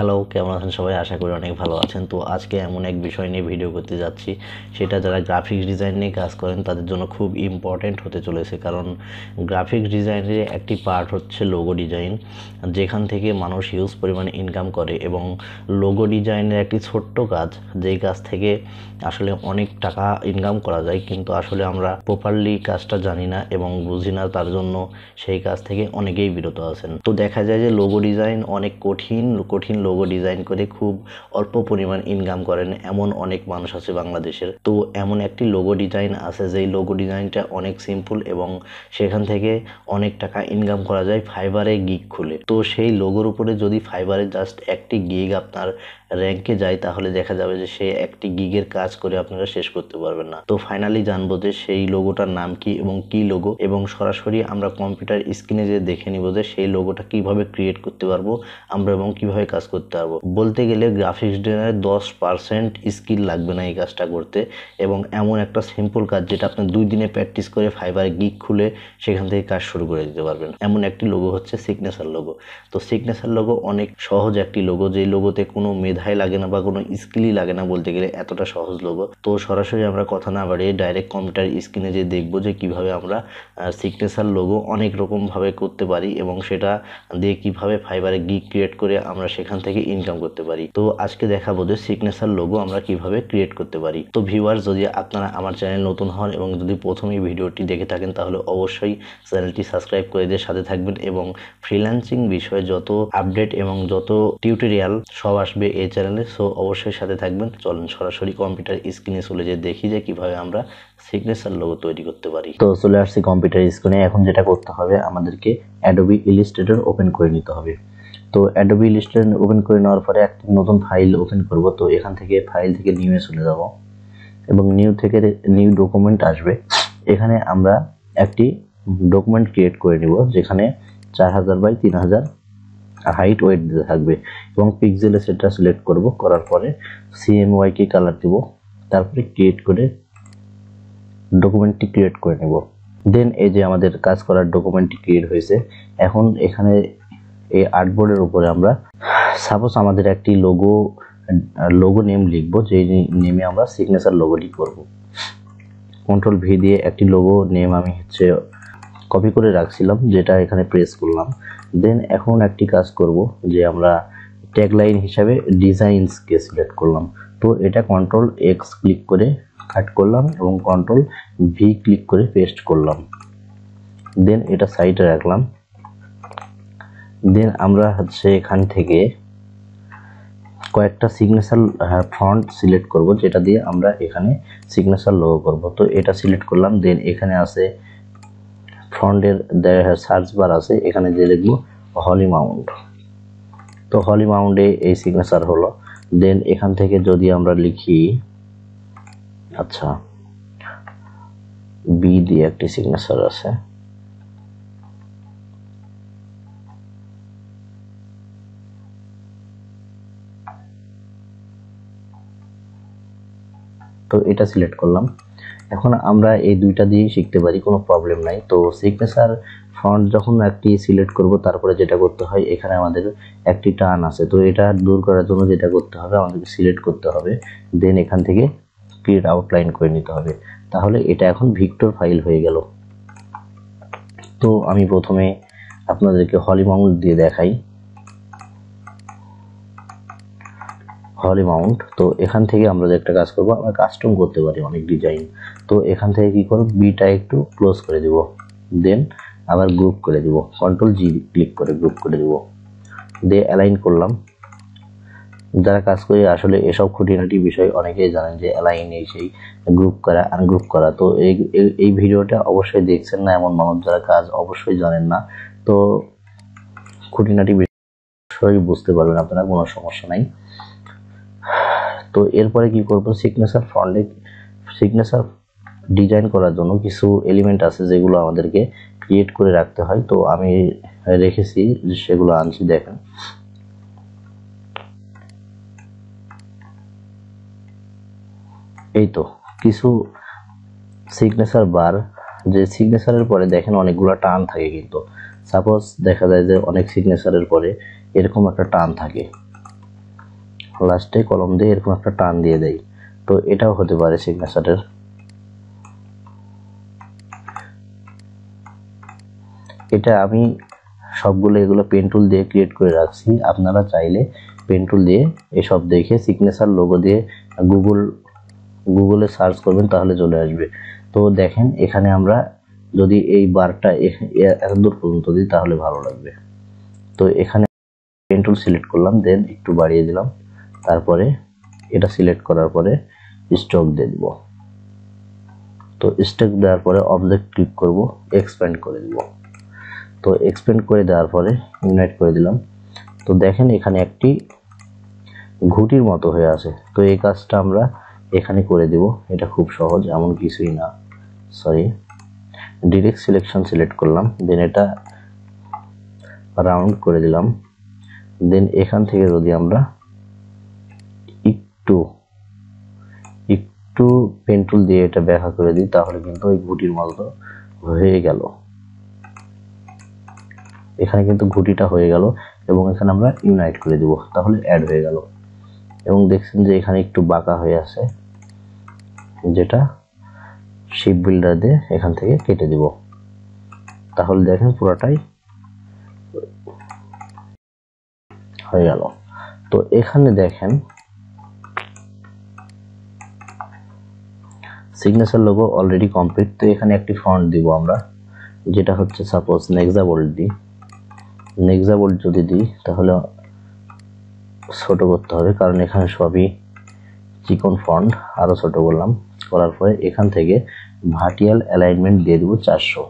Hello, কেমন আছেন সবাই? আশা করি অনেক ভালো আছেন। তো আজকে এমন এক বিষয় নিয়ে ভিডিও করতে যাচ্ছি, সেটা যারা গ্রাফিক্স ডিজাইন নিয়ে কাজ করেন তাদের জন্য খুব ইম্পর্ট্যান্ট হতে চলেছে। কারণ গ্রাফিক্স ডিজাইনের একটি পার্ট হচ্ছে লোগো ডিজাইন, যেখান থেকে মানুষ হিউজ পরিমাণে ইনকাম করে। এবং লোগো ডিজাইনের একটি ছোট্ট কাজ, যেই কাজ থেকে আসলে অনেক টাকা ইনকাম করা যায়, কিন্তু আসলে আমরা প্রপারলি কাজটা জানি না এবং বুঝি না, তার জন্য সেই কাজ থেকে অনেকেই বিরত আছেন। তো দেখা যায় যে লোগো ডিজাইন অনেক কঠিন লোগো ডিজাইন করে খুব অল্প পরিমাণ ইনকাম করেন এমন অনেক মানুষ আছে বাংলাদেশের। তো এমন একটি লোগো ডিজাইন আছে যেই লোগো ডিজাইনটা অনেক সিম্পল এবং সেখান থেকে অনেক টাকা ইনকাম করা যায় ফাইবারে গিগ খুলে। তো সেই লোগোর উপরে যদি ফাইবারে জাস্ট একটি গিগ আপনার র্যাঙ্কে যায়, তাহলে দেখা যাবে যে সেই একটি গিগের কাজ করে আপনারা শেষ করতে পারবেন না। তো ফাইনালি জানবো যে সেই লোগোটার নাম কি এবং কি লোগো, এবং সরাসরি আমরা কম্পিউটার স্ক্রিনে যে দেখে নিব যে সেই লোগোটা কিভাবে ক্রিয়েট করতে পারবো আমরা এবং কিভাবে কাজ করতে পারবো। বলতে গেলে গ্রাফিক্স ডিজাইনের 10% স্কিল লাগবে না এই কাজটা করতে, এবং এমন একটা সিম্পল কাজ যেটা আপনি 2 দিনে প্র্যাকটিস করে ফাইবারে গিগ খুলে সেখান থেকে কাজ শুরু করে দিতে পারবেন। এমন একটি লোগো হচ্ছে সিগনেচার লোগো। তো সিগনেচার লোগো অনেক সহজ একটি লোগো, যেই লোগোতে কোনো মেধাই লাগে না বা কোনো স্কিলই লাগে না বলতে গেলে, এতটা সহজ লোগো। তো সরাসরি আমরা কথা না বাড়িয়ে ডাইরেক্ট কম্পিউটার স্ক্রিনে যে দেখবো যে কিভাবে আমরা সিগনেচার লোগো অনেক রকম ভাবে করতে পারি এবং সেটা দিয়ে কিভাবে ফাইবারে গিগ ক্রিয়েট করে আমরা সেখান থেকে ইনকাম করতে পারি। তো আজকে দেখাবো যে সিগনেচার লোগো আমরা কিভাবে ক্রিয়েট করতে পারি। তো ভিউয়ার্স, যদি আপনারা আমার চ্যানেল নতুন হন এবং যদি প্রথমেই ভিডিওটি দেখে থাকেন, তাহলে অবশ্যই চ্যানেলটি সাবস্ক্রাইব করে দিয়ে সাথে থাকবেন। এবং ফ্রিল্যান্সিং বিষয়ে যত আপডেট এবং যত টিউটোরিয়াল সব আসবে এই চ্যানেলে, সো অবশ্যই সাথে থাকবেন। চলুন সরাসরি কম্পিউটার স্ক্রিনে চলে যেয়ে দেখি যে কিভাবে আমরা সিগনেচার লোগো তৈরি করতে পারি। তো চলে আসছি কম্পিউটার স্ক্রিনে। এখন যেটা করতে হবে, আমাদেরকে অ্যাডোবি ইলাস্ট্রেটর ওপেন করে নিতে হবে। তো অ্যাডোবি ইলাস্ট্রেটর ওপেন করে নেওয়ার পরে একটা নতুন ফাইল ওপেন করব। তো এখান থেকে ফাইল থেকে নিউ এ চলে যাব এবং নিউ থেকে নিউ ডকুমেন্ট আসবে। এখানে আমরা একটি ডকুমেন্ট ক্রিয়েট করে নিব, যেখানে 4000 বাই 3000 হাইট ওয়েট দিতে থাকবে এবং পিক্সেলে সেটা সিলেক্ট করব। করার পরে CMY কে কালার দিব, তারপরে ক্রিয়েট করে ডকুমেন্টটি ক্রিয়েট করে নেব। দেন এই যে আমাদের কাজ করার ডকুমেন্টটি ক্রিয়েট হয়েছে। এখন এখানে এই আর্টবোর্ডের উপরে আমরা সাপোজ আমাদের একটি লোগো নেম লিখবো, যেই নেমে আমরা সিগনেচার লোগোটি করব। কন্ট্রোল ভি দিয়ে একটি লোগো নেম আমি কপি করে রাখছিলাম, যেটা এখানে প্রেস করলাম। দেন এখন একটি কাজ করব, যে আমরা ট্যাগলাইন হিসাবে ডিজাইনসকে সিলেক্ট করলাম। তো এটা কন্ট্রোল এক্স ক্লিক করে কাট করলাম এবং কন্ট্রোল ভি ক্লিক করে পেস্ট করলাম। দেন এটা সাইডে রাখলাম। দেন আমরা এখান থেকে কয়েকটা সিগনেচার ফন্ট সিলেক্ট করব, যেটা দিয়ে আমরা এখানে সিগনেচার লোগো করব। তো এটা সিলেক্ট করলাম। দেন এখানে আছে ফন্টের সার্চ বার আছে, এখানে যে লিখবো হলি মাউন্ট। তো হলি মাউন্টে এই সিগনেচার হলো। দেন এখান থেকে যদি আমরা লিখি, আচ্ছা বি দিয়ে একটি সিগনেচার আছে, তো এটা সিলেক্ট করলাম। এখন আমরা এই দুইটা দিয়েই শিখতে পারি, কোনো প্রবলেম নাই। তো সিগনেচার ফন্ট যখন একটি সিলেক্ট করব, তারপরে যেটা করতে হয়, এখানে আমাদের একটি টান আছে। তো এটা দূর করার জন্য যেটা করতে হবে, আমাদেরকে সিলেক্ট করতে হবে। দেন এখান থেকে ক্রিয়েট আউটলাইন করে নিতে হবে। তাহলে এটা এখন ভিক্টর ফাইল হয়ে গেল। তো আমি প্রথমে আপনাদেরকে হলি মাউন্ট দিয়ে দেখাই। হলি মাউন্ট। তো এখান থেকে আমরা যে একটা কাজ করব, আমরা কাস্টম করতে পারি অনেক ডিজাইন। তো এখান থেকে কি করব, বিটা একটু ক্লোজ করে দিব। দেন আবার গ্রুপ করে দিব, কন্ট্রোল জি ক্লিক করে গ্রুপ করে দিব। দিয়ে অ্যালাইন করলাম। যারা কাজ করে আসলে এসব খুঁটিনাটি বিষয় অনেকেই জানেন, যে অ্যালাইন এই সেই গ্রুপ করা আনগ্রুপ করা। তো এই ভিডিওটা অবশ্যই দেখছেন না এমন মানুষ যারা কাজ অবশ্যই জানেন না। তো খুঁটিনাটি বিষয় বুঝতে পারবেন আপনারা, কোনো সমস্যা নাই। তো এরপরে কি করব, সিগনেচার ফন্টে সিগনেচার ডিজাইন করার জন্য কিছু এলিমেন্ট আছে যেগুলো আমাদেরকে ক্রিয়েট করে রাখতে হয়। তো আমি রেখেছি, সেগুলো আনছি। দেখেন, এই তো কিছু সিগনেচার বার, যে সিগনেচারের পরে দেখেন অনেকগুলো টান থাকে। কিন্তু সাপোজ দেখা যায় যে অনেক সিগনেচারের পরে এরকম একটা টান থাকে। লাস্টে কলম দিয়ে এরকম একটা টান দিয়ে দেই। তো এটাও হতে পারে সিগনেচারের। এটা আমি সবগুলো এগুলো পেন টুল দিয়ে ক্রিয়েট করে রাখছি। আপনারা চাইলে পেন টুল দিয়ে এসব দেখে সিগনেচার লোগো দিয়ে গুগলে সার্চ করবেন, তাহলে চলে আসবে। তো দেখেন এখানে আমরা যদি এই বারটা এত দূর পর্যন্ত দিই তাহলে ভালো লাগবে। তো এখানে পেন টুল সিলেক্ট করলাম, দেন একটু বাড়িয়ে দিলাম, তারপরে এটা সিলেক্ট করার পরে স্ট্রোক দিয়ে দিব। তো স্ট্রোক দেওয়ার পরে অবজেক্ট ক্লিক করব, এক্সপ্যান্ড করে দিব। তো এক্সপ্যান্ড করে দেওয়ার পরে ইউনাইট করে দিলাম। তো দেখেন এখানে একটি ঘুটির মতো হয়ে আছে। তো এই কাজটা আমরা এখানে করে দেব। এটা খুব সহজ, এমন কিছুই না। সরি, ডিরেক্ট সিলেকশন সিলেক্ট করলাম, দেন এটা রাউন্ড করে দিলাম। দেন এখান থেকে যদি আমরা একটু পেন টুল দিয়ে এটা ব্যাখ্যা করে দিই তাহলে কিন্তু ওই ঘুটির মতো হয়ে গেল। এখানে কিন্তু ঘুটিটা হয়ে গেল এবং এখানে আমরা ইউনাইট করে দিব, তাহলে অ্যাড হয়ে গেল। এবং দেখছেন যে এখানে একটু বাঁকা হয়ে আছে, যেটা শেপ বিল্ডার দিয়ে এখান থেকে কেটে দিব। তাহলে দেখেন পুরোটাই হয়ে গেল। তো এখানে দেখেন সিগনেচার লোগো অলরেডি কমপ্লিট। তো এখানে একটি ফন্ট দিব আমরা, যেটা হচ্ছে সাপোজ নেক্সা বোল্ড দিই। নেক্সা বোল্ড যদি দিই তাহলে ছোট করতে হবে, কারণ এখানে সবই চিকন ফন্ট। আরো ছোট করলাম, করার পরে এখান থেকে ভার্টিক্যাল অ্যালাইনমেন্ট দিয়ে দিব 400।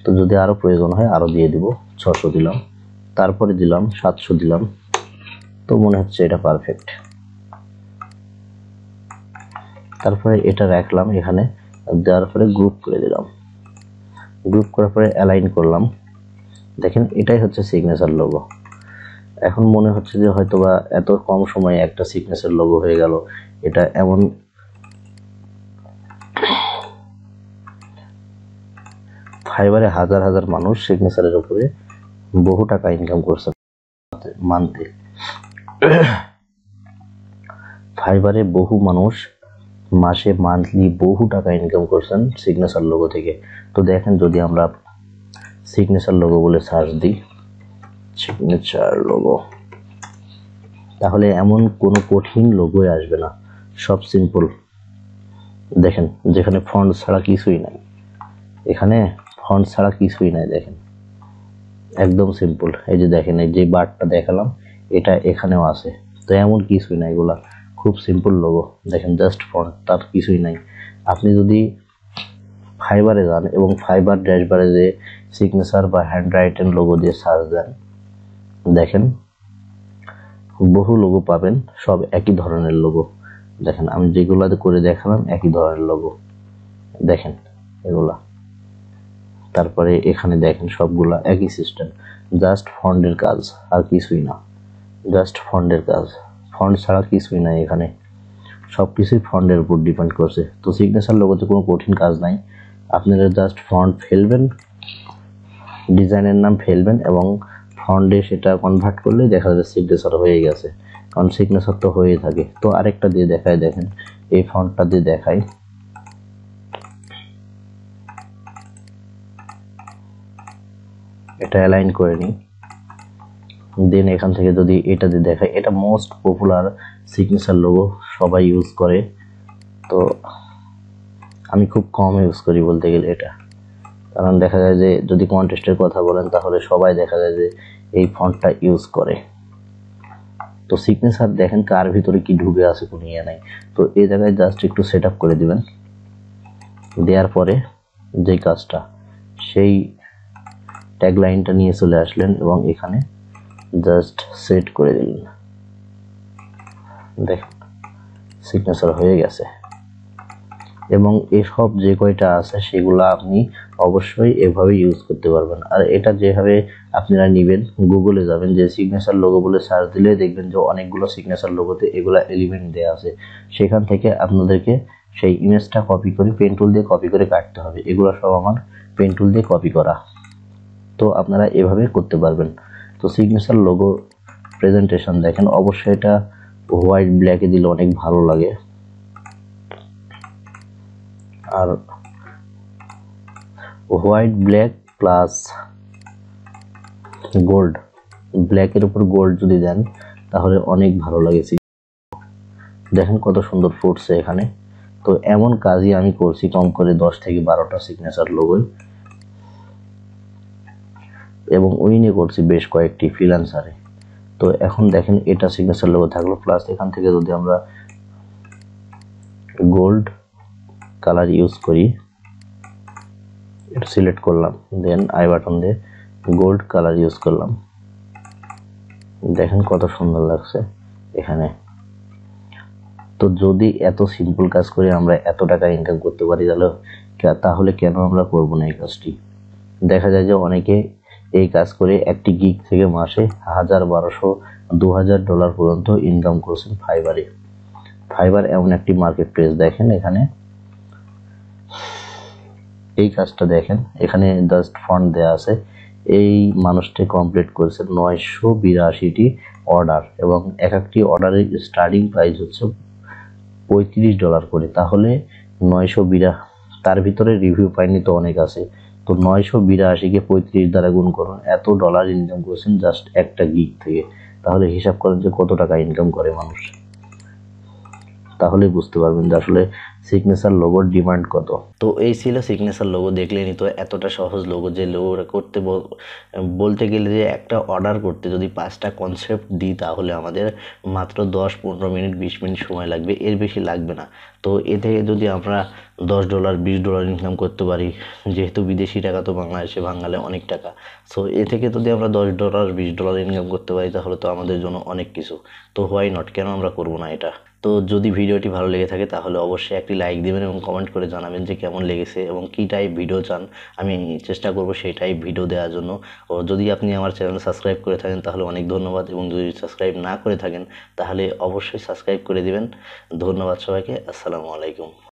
তো যদি আরো প্রয়োজন হয় আরো দিয়ে দিব, 600 দিলাম, তারপরে দিলাম 700 দিলাম। তো মনে হচ্ছে এটা পারফেক্ট। তারপরে এটা রাখলাম এখানে, দেওয়ার পরে গ্রুপ করে দিলাম। গ্রুপ করার পরে অ্যালাইন করলাম। দেখেন এটাই হচ্ছে সিগনেচার লোগো। এখন মনে হচ্ছে যে হয়তোবা এত কম সময়ে একটা সিগনেচার লোগো হয়ে গেল। এটা এমন ফাইবারে হাজার হাজার মানুষ সিগনেচারের উপরে বহু টাকা ইনকাম করছে মান্থলি। ফাইবারে বহু মানুষ মাসে মান্থলি বহু টাকা ইনকাম করছেন সিগনেচার লোগো থেকে। তো দেখেন যদি আমরা সিগনেচার লোগো বলে সার্চ দিই, সিগনেচার লোগো, তাহলে এমন কোনো কঠিন লোগোই আসবে না, সব সিম্পল। দেখেন যেখানে ফন্ট ছাড়া কিছুই নাই, এখানে ফন্ট ছাড়া কিছুই নাই, দেখেন একদম সিম্পল। এই যে দেখেন এই যে বারটা দেখালাম এটা এখানেও আছে। তো এমন কিছুই নাই, এগুলা খুব সিম্পল লোগো। দেখেন জাস্ট ফন্ট, তার কিছুই নাই। আপনি যদি ফাইবারে যান এবং ফাইবার ড্যাশবারে যে সিগনেচার বা হ্যান্ডরাইটেন লোগো দিয়ে সার্চ দেন, দেখেন বহু লোগো পাবেন, সব একই ধরনের লোগো। দেখেন আমি যেগুলো করে দেখালাম একই ধরনের লোগো, দেখেন এগুলা। তারপরে এখানে দেখেন সবগুলা একই সিস্টেম, জাস্ট ফন্টের কাজ আর কিছুই না, জাস্ট ফন্টের কাজ। ফন্ট ছাড়া কিছুই নাই, এখানে সবকিছুই ফন্টের উপর ডিপেন্ড করছে। তো সিগনেচার লোগোতে কোনো কঠিন কাজ নাই, আপনারা জাস্ট ফন্ট ফেলবেন, ডিজাইনের নাম ফেলবেন এবং ফন্টে সেটা কনভার্ট করলে দেখা যাবে সিগনেচার হয়ে গেছে, কারণ সিগনেচার তো হয়েই থাকে। তো আরেকটা দিয়ে দেখায়, দেখেন এই ফন্টটা দিয়ে দেখাই। এটা অ্যালাইন করে নিই, দেন এখান থেকে যদি এটা দিয়ে দেখাই, এটা মোস্ট পপুলার সিগনেচার লোগো, সবাই ইউজ করে। তো আমি খুব কম ইউজ করি বলতে গেলে এটা, কারণ দেখা যায় যে যদি কন্টেস্টের কথা বলেন তাহলে সবাই দেখা যায় যে এই ফন্টটা ইউজ করে। তো সিগনেচার দেখেন কার ভিতরে কি ঢুকে আছে কোনো ইয়ে নাই। তো এই জায়গায় জাস্ট একটু সেট আপ করে দিবেন, দেওয়ার পরে যেই কাজটা সেই ট্যাগ লাইনটা নিয়ে চলে আসলেন এবং এখানে জাস্ট সেট করে দিলেন, দেখেন সিগনেচার হয়ে গেছে। এবং এসব যে কয়টা আছে সেগুলো আপনি অবশ্যই এভাবে ইউজ করতে পারবেন। আর এটা যেভাবে আপনারা নেবেন, গুগলে যাবেন, যে সিগনেচার লোগো বলে সার্চ দিলে দেখবেন যে অনেকগুলো সিগনেচার লোগোতে এগুলা এলিমেন্ট দেওয়া আছে। সেখান থেকে আপনাদেরকে সেই ইমেজটা কপি করে পেন টুল দিয়ে কপি করে কাটতে হবে। এগুলো সব আমার পেন টুল দিয়ে কপি করা। তো আপনারা এভাবে করতে পারবেন। তো সিগনেচার লোগো প্রেজেন্টেশন দেখেন, অবশ্যই এটা হোয়াইট ব্ল্যাকে দিলে অনেক ভালো লাগে। আর হোয়াইট ব্ল্যাক প্লাস গোল্ড, ব্ল্যাকের উপর গোল্ড যদি দেন তাহলে অনেক ভালো লাগে। দেখেন কত সুন্দর ফুটছে এখানে। তো এমন কাজই আমি করছি কম করে 10 থেকে 12টা সিগনেচার লোগো, এবং উইনে করছি বেশ কয়েকটি ফ্রিল্যান্সারে। তো এখন দেখেন এটা সিগনেচার লোগো থাকলো, প্লাস এখান থেকে যদি আমরা গোল্ড কালার ইউজ করি, এটা সিলেক্ট করলাম, দেন আই বাটন দিয়ে গোল্ড কালার ইউজ করলাম, দেখেন কত সুন্দর লাগছে এখানে। তো যদি এত সিম্পল কাজ করে আমরা এত টাকা ইনকাম করতে পারি তাহলে কেন আমরা করব না এই কাজটি। দেখা যায় যে অনেকে এই কাজ করে একটি গিগ থেকে মাসে 1000, 1200, $2000 পর্যন্ত ইনকাম করছেন ফাইবারে। ফাইবার এমন একটি মার্কেট প্লেস। দেখেন এখানে এই কাজটা দেখেন, এখানে জাস্ট ফন্ট দেয়া আছে। এই মানুষটি কমপ্লিট করেছে 982টি অর্ডার, এবং এক একটি অর্ডারের স্টার্টিং প্রাইস হচ্ছে $35 করে। তাহলে 982, তার ভিতরে রিভিউ পাইনি তো অনেক আছে। তো 982কে 35 দ্বারা গুণ করুন, এত ডলার ইনকাম করছেন জাস্ট একটা গিগ থেকে। তাহলে হিসাব করেন যে কত টাকা ইনকাম করে মানুষ, তাহলে বুঝতে পারবেন যে আসলে সিগনেচার লোগোর ডিমান্ড কত। তো এই ছিল সিগনেচার লোগো। দেখলেনি তো এতটা সহজ লোগো, যে লোগোটা করতে বলতে গেলে যে একটা অর্ডার করতে যদি 5টা কনসেপ্ট দিই তাহলে আমাদের মাত্র 10-15 মিনিট 20 মিনিট সময় লাগবে, এর বেশি লাগবে না। তো এ থেকে যদি আমরা $10, $20 ইনকাম করতে পারি, যেহেতু বিদেশি টাকা তো বাংলাদেশে ভাঙালে অনেক টাকা, সো এ থেকে যদি আমরা $10, $20 ইনকাম করতে পারি তাহলে তো আমাদের জন্য অনেক কিছু। তো হোয়াই নট, কেন আমরা করবো না এটা। তো যদি ভিডিওটি ভালো লেগে থাকে তাহলে অবশ্যই একটি লাইক দিবেন এবং কমেন্ট করে জানাবেন যে কেমন লেগেছে এবং কী টাইপ ভিডিও চান। আমি চেষ্টা করব সেই টাইপ ভিডিও দেওয়ার জন্য। ও যদি আপনি আমার চ্যানেল সাবস্ক্রাইব করে থাকেন তাহলে অনেক ধন্যবাদ, এবং যদি সাবস্ক্রাইব না করে থাকেন তাহলে অবশ্যই সাবস্ক্রাইব করে দিবেন। ধন্যবাদ সবাইকে। আসসালামু আলাইকুম।